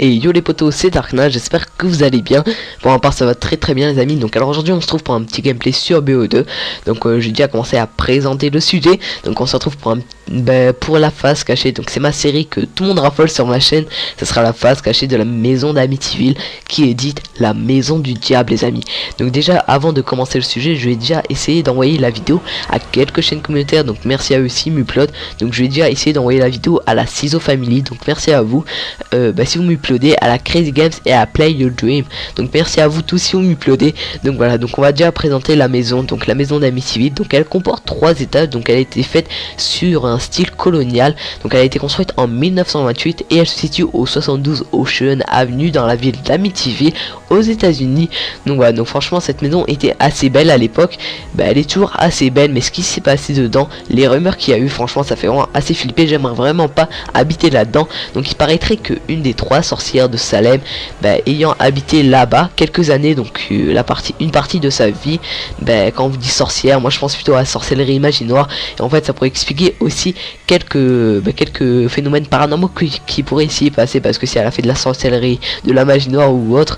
Et yo les potos, c'est Darkna, j'espère que vous allez bien. Pour ma part ça va très bien les amis. Donc alors aujourd'hui on se retrouve pour un petit gameplay sur BO2. Donc j'ai déjà commencé à présenter le sujet. Donc on se retrouve pour pour la face cachée. Donc c'est ma série que tout le monde raffole sur ma chaîne. Ce sera la face cachée de la maison d'Amityville, qui est dite la maison du diable les amis. Donc déjà avant de commencer le sujet, je vais déjà essayer d'envoyer la vidéo à quelques chaînes communautaires. Donc merci à eux aussi, Muplod. Donc je vais déjà essayer d'envoyer la vidéo à la Ciseaux Family. Donc merci à vous. Si vous m'uploadez, à la Crazy Games et à Play Your Dream. Donc merci à vous tous si vous m'uploadez. Donc voilà, donc on va déjà présenter la maison. Donc la maison d'Amityville, donc elle comporte 3 étages. Donc elle a été faite sur un style colonial. Donc elle a été construite en 1928 et elle se situe au 72 Ocean Avenue dans la ville d'Amityville aux États-Unis. Donc voilà, donc franchement cette maison était assez belle à l'époque. Elle est toujours assez belle, mais ce qui s'est passé dedans, les rumeurs qu'il y a eu, franchement ça fait vraiment assez flipper. J'aimerais vraiment pas habiter là-dedans. Donc il paraîtrait que une des 3 sorcières de Salem, ayant habité là-bas quelques années, donc une partie de sa vie, quand on vous dit sorcière, moi je pense plutôt à la sorcellerie imaginaire. Et en fait ça pourrait expliquer aussi quelques phénomènes paranormaux qui pourraient s'y passer, parce que si elle a fait de la sorcellerie, de la magie noire ou autre,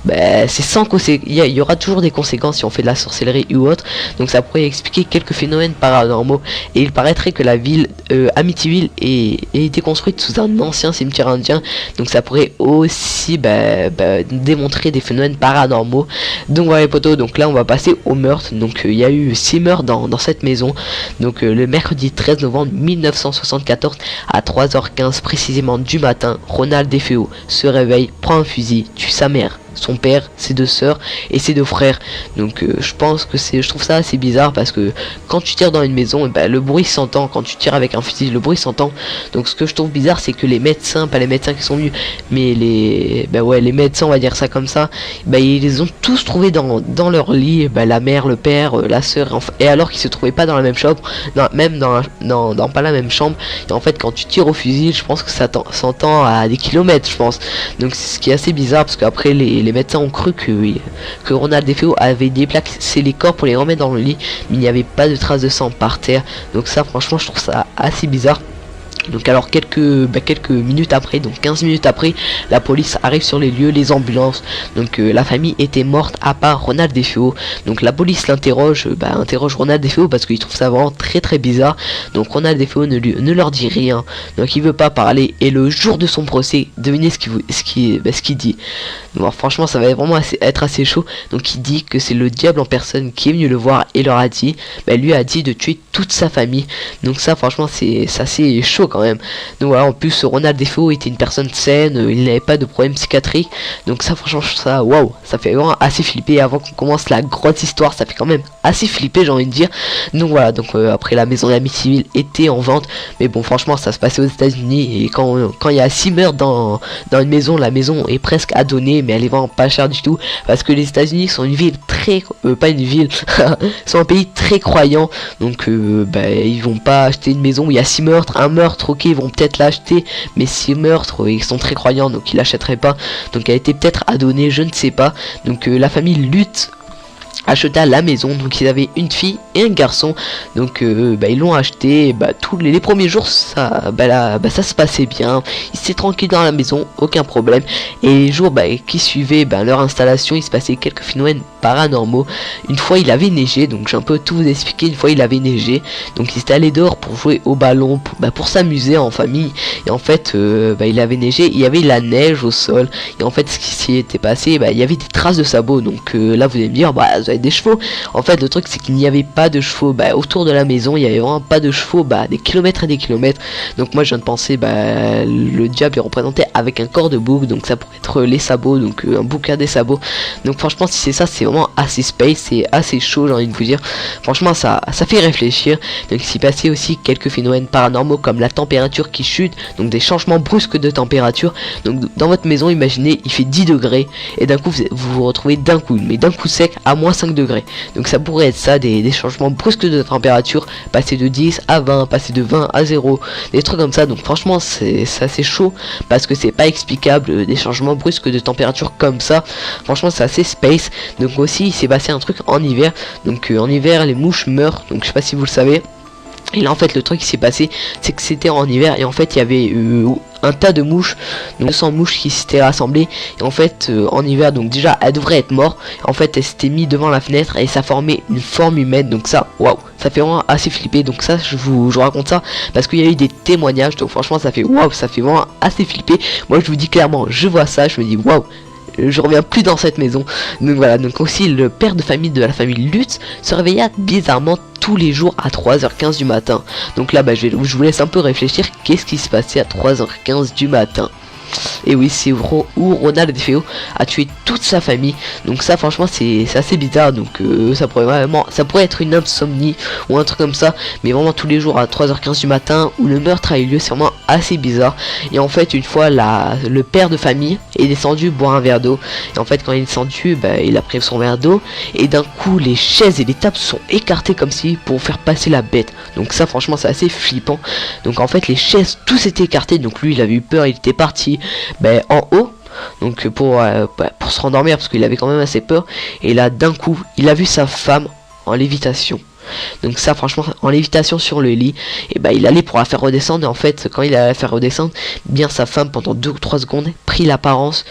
c'est sans conséquence. Il y aura toujours des conséquences si on fait de la sorcellerie ou autre. Donc ça pourrait expliquer quelques phénomènes paranormaux. Et il paraîtrait que la ville Amityville ait été construite sous un ancien cimetière indien. Donc ça pourrait aussi démontrer des phénomènes paranormaux. Donc voilà les potos, donc là on va passer au meurtre. Donc il y a eu 6 meurtres dans cette maison. Donc le mercredi 13 novembre 1974 à 3h15 précisément du matin, Ronald DeFeo se réveille, prend un fusil, tue sa mère, son père, ses 2 sœurs et ses 2 frères. Donc je trouve ça assez bizarre, parce que quand tu tires dans une maison, le bruit s'entend. Quand tu tires avec un fusil, le bruit s'entend. Donc ce que je trouve bizarre, c'est que les médecins, pas les médecins qui sont venus, mais les médecins, on va dire ça comme ça, ils les ont tous trouvés dans leur lit, la mère, le père, la sœur, et alors qu'ils se trouvaient pas dans la même chambre, même dans pas la même chambre. Et en fait quand tu tires au fusil, je pense que ça s'entend à des kilomètres, je pense. Donc c'est ce qui est assez bizarre, parce qu'après les médecins ont cru que Ronald DeFeo avait déplacé les corps pour les remettre dans le lit, mais il n'y avait pas de traces de sang par terre. Donc ça franchement je trouve ça assez bizarre. Donc alors quelques minutes après, donc 15 minutes après, la police arrive sur les lieux, les ambulances. Donc la famille était morte à part Ronald DeFeo. Donc la police l'interroge, interroge Ronald DeFeo parce qu'il trouve ça vraiment très bizarre. Donc Ronald DeFeo ne leur dit rien, donc il veut pas parler. Et le jour de son procès, devinez ce qu'il dit. Donc franchement ça va vraiment être assez chaud. Donc il dit que c'est le diable en personne qui est venu le voir et leur a dit, lui a dit de tuer toute sa famille. Donc ça franchement c'est assez chaud quand même. Donc voilà, en plus Ronald DeFeo était une personne saine, il n'avait pas de problème psychiatrique. Donc ça franchement ça, waouh, ça fait vraiment assez flipper. Avant qu'on commence la grosse histoire, ça fait quand même assez flipper, j'ai envie de dire. Donc voilà, donc après la maison d'Amityville était en vente, mais bon franchement ça se passait aux États-Unis, et quand il y a 6 meurtres dans une maison, la maison est presque à donner, mais elle est vraiment pas chère du tout, parce que les États-Unis sont une ville pas une ville sont un pays très croyant. Donc ils vont pas acheter une maison où il y a 6 meurtres, un meurtre, ok, ils vont peut-être l'acheter, mais 6 meurtres, ils sont très croyants, donc ils l'achèteraient pas. Donc elle était peut-être à donner, je ne sais pas. Donc la famille lutte acheta la maison. Donc ils avaient une fille et un garçon. Donc ils l'ont acheté. Tous les premiers jours ça ça se passait bien, ils étaient tranquilles dans la maison, aucun problème. Et les jours qui suivaient leur installation, il se passait quelques phénomènes paranormaux. Une fois il avait neigé, donc j'ai un peu tout vous expliquer. Une fois il avait neigé, donc ils étaient allés dehors pour jouer au ballon, pour s'amuser en famille. Et en fait il avait neigé, il y avait la neige au sol, et en fait ce qui s'y était passé, il y avait des traces de sabots. Donc là vous allez me dire, vous avez des chevaux. En fait le truc c'est qu'il n'y avait pas de chevaux autour de la maison, il y avait vraiment pas de chevaux, des kilomètres et des kilomètres. Donc moi je viens de penser, le diable est représenté avec un corps de bouc, donc ça pourrait être les sabots, donc un bouc à des sabots. Donc franchement si c'est ça, c'est vraiment assez space, c'est assez chaud, j'ai envie de vous dire. Franchement ça fait réfléchir. Donc il s'y passait aussi quelques phénomènes paranormaux, comme la température qui chute, donc des changements brusques de température. Donc dans votre maison, imaginez, il fait 10 degrés et d'un coup vous retrouvez d'un coup sec à moins 5 degrés. Donc ça pourrait être ça, des changements brusques de température, passer de 10 à 20, passer de 20 à 0, des trucs comme ça. Donc franchement c'est assez chaud, parce que c'est pas explicable, des changements brusques de température comme ça. Franchement c'est assez space. Donc aussi il s'est passé un truc en hiver. Donc en hiver les mouches meurent, donc je sais pas si vous le savez. Et là en fait le truc qui s'est passé, c'est que c'était en hiver, et en fait il y avait un tas de mouches, donc 200 mouches qui s'étaient rassemblées. Et en fait en hiver, donc déjà elle devrait être morte. En fait elle s'était mise devant la fenêtre et ça formait une forme humaine. Donc ça, waouh, ça fait vraiment assez flipper. Donc ça je vous raconte ça parce qu'il y a eu des témoignages. Donc franchement ça fait waouh, ça fait vraiment assez flipper. Moi je vous dis clairement, je vois ça, je me dis waouh, je reviens plus dans cette maison. Donc voilà, donc aussi le père de famille de la famille Lutz se réveilla bizarrement tous les jours à 3h15 du matin. Donc là bah, je vous laisse un peu réfléchir, qu'est-ce qui se passait à 3h15 du matin. Et oui, c'est où Ronald DeFeo a tué toute sa famille. Donc ça franchement c'est assez bizarre. Donc ça pourrait être une insomnie ou un truc comme ça, mais vraiment tous les jours à 3h15 du matin où le meurtre a eu lieu, c'est vraiment assez bizarre. Et en fait une fois le père de famille est descendu boire un verre d'eau. Et en fait quand il est descendu, bah, il a pris son verre d'eau et d'un coup les chaises et les tables sont écartées comme si pour faire passer la bête. Donc ça franchement c'est assez flippant. Donc en fait les chaises tous étaient écartées. Donc lui il avait eu peur, il était parti en haut, donc pour se rendormir parce qu'il avait quand même assez peur. Et là d'un coup il a vu sa femme en lévitation. Donc ça franchement en lévitation sur le lit, et bah il allait pour la faire redescendre. Et en fait quand il allait la faire redescendre, bien sa femme pendant 2 ou 3 secondes prit l'apparence,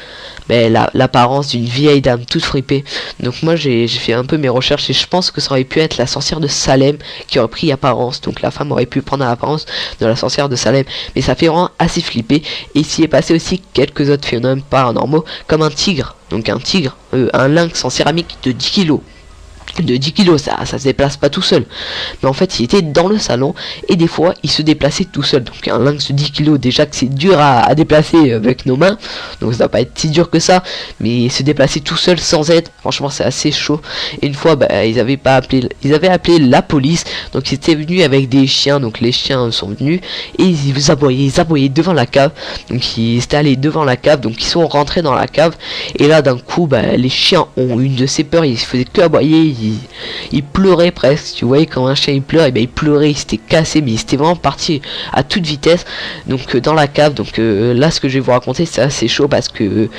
l'apparence d'une vieille dame toute fripée. Donc moi j'ai fait un peu mes recherches et je pense que ça aurait pu être la sorcière de Salem qui aurait pris apparence. Donc la femme aurait pu prendre l'apparence de la sorcière de Salem. Mais ça fait vraiment assez flipper. Et s'y est passé aussi quelques autres phénomènes paranormaux comme un tigre. Donc un tigre, un lynx en céramique de 10 kilos. De 10 kilos, ça se déplace pas tout seul, mais en fait il était dans le salon et des fois il se déplaçait tout seul. Donc un lynx de 10 kilos, déjà que c'est dur à déplacer avec nos mains, donc ça va pas être si dur que ça, mais se déplacer tout seul sans aide, franchement c'est assez chaud. Et une fois ils avaient appelé la police, donc ils étaient venus avec des chiens. Donc les chiens sont venus et ils aboyaient devant la cave. Donc ils étaient allés devant la cave, donc ils sont rentrés dans la cave et là d'un coup les chiens ont une de ces peurs, ils faisaient que aboyer. Il pleurait presque, tu voyais quand un chien il pleure, et il pleurait, il s'était cassé, mais il était vraiment parti à toute vitesse. Donc dans la cave. Donc là ce que je vais vous raconter c'est assez chaud parce que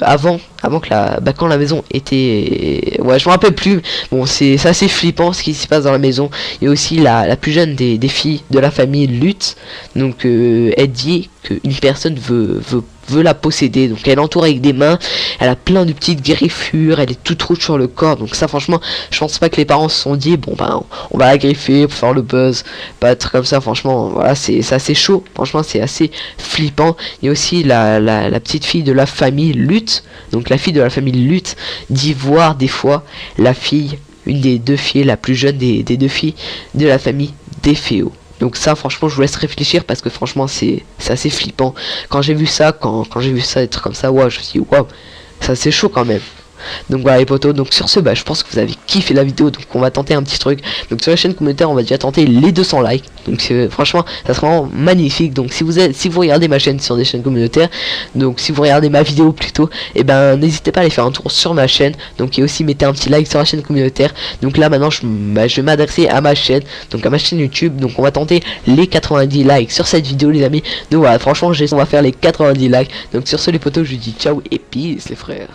avant que quand la maison était, ouais je me rappelle plus, bon c'est assez flippant ce qui se passe dans la maison. Il y a aussi la plus jeune des filles de la famille Lutz. Donc elle dit qu'une personne veut la posséder. Donc elle entoure avec des mains, elle a plein de petites griffures, elle est toute rouge sur le corps. Donc ça franchement je pense pas que les parents se sont dit bon on va la griffer pour faire le buzz, pas être comme ça. Franchement voilà c'est assez chaud, franchement c'est assez flippant. Il y a aussi la petite fille de la famille Lutz. Donc la fille de la famille Lutz dit voir des fois la fille, une des 2 filles, la plus jeune des 2 filles de la famille DeFeo. Donc ça franchement je vous laisse réfléchir parce que franchement c'est assez flippant. Quand j'ai vu ça, quand j'ai vu ça être comme ça, ouais, je me suis dit waouh, ça c'est chaud quand même. Donc voilà les potos, donc sur ce je pense que vous avez kiffé la vidéo. Donc on va tenter un petit truc. Donc sur la chaîne communautaire on va déjà tenter les 200 likes. Donc franchement ça sera vraiment magnifique. Donc si vous regardez ma chaîne sur des chaînes communautaires, donc si vous regardez ma vidéo plutôt, et n'hésitez pas à aller faire un tour sur ma chaîne. Donc et aussi mettez un petit like sur la chaîne communautaire. Donc là maintenant je vais m'adresser à ma chaîne, donc à ma chaîne YouTube. Donc on va tenter les 90 likes sur cette vidéo les amis. Donc voilà franchement on va faire les 90 likes. Donc sur ce les potos je vous dis ciao et peace les frères.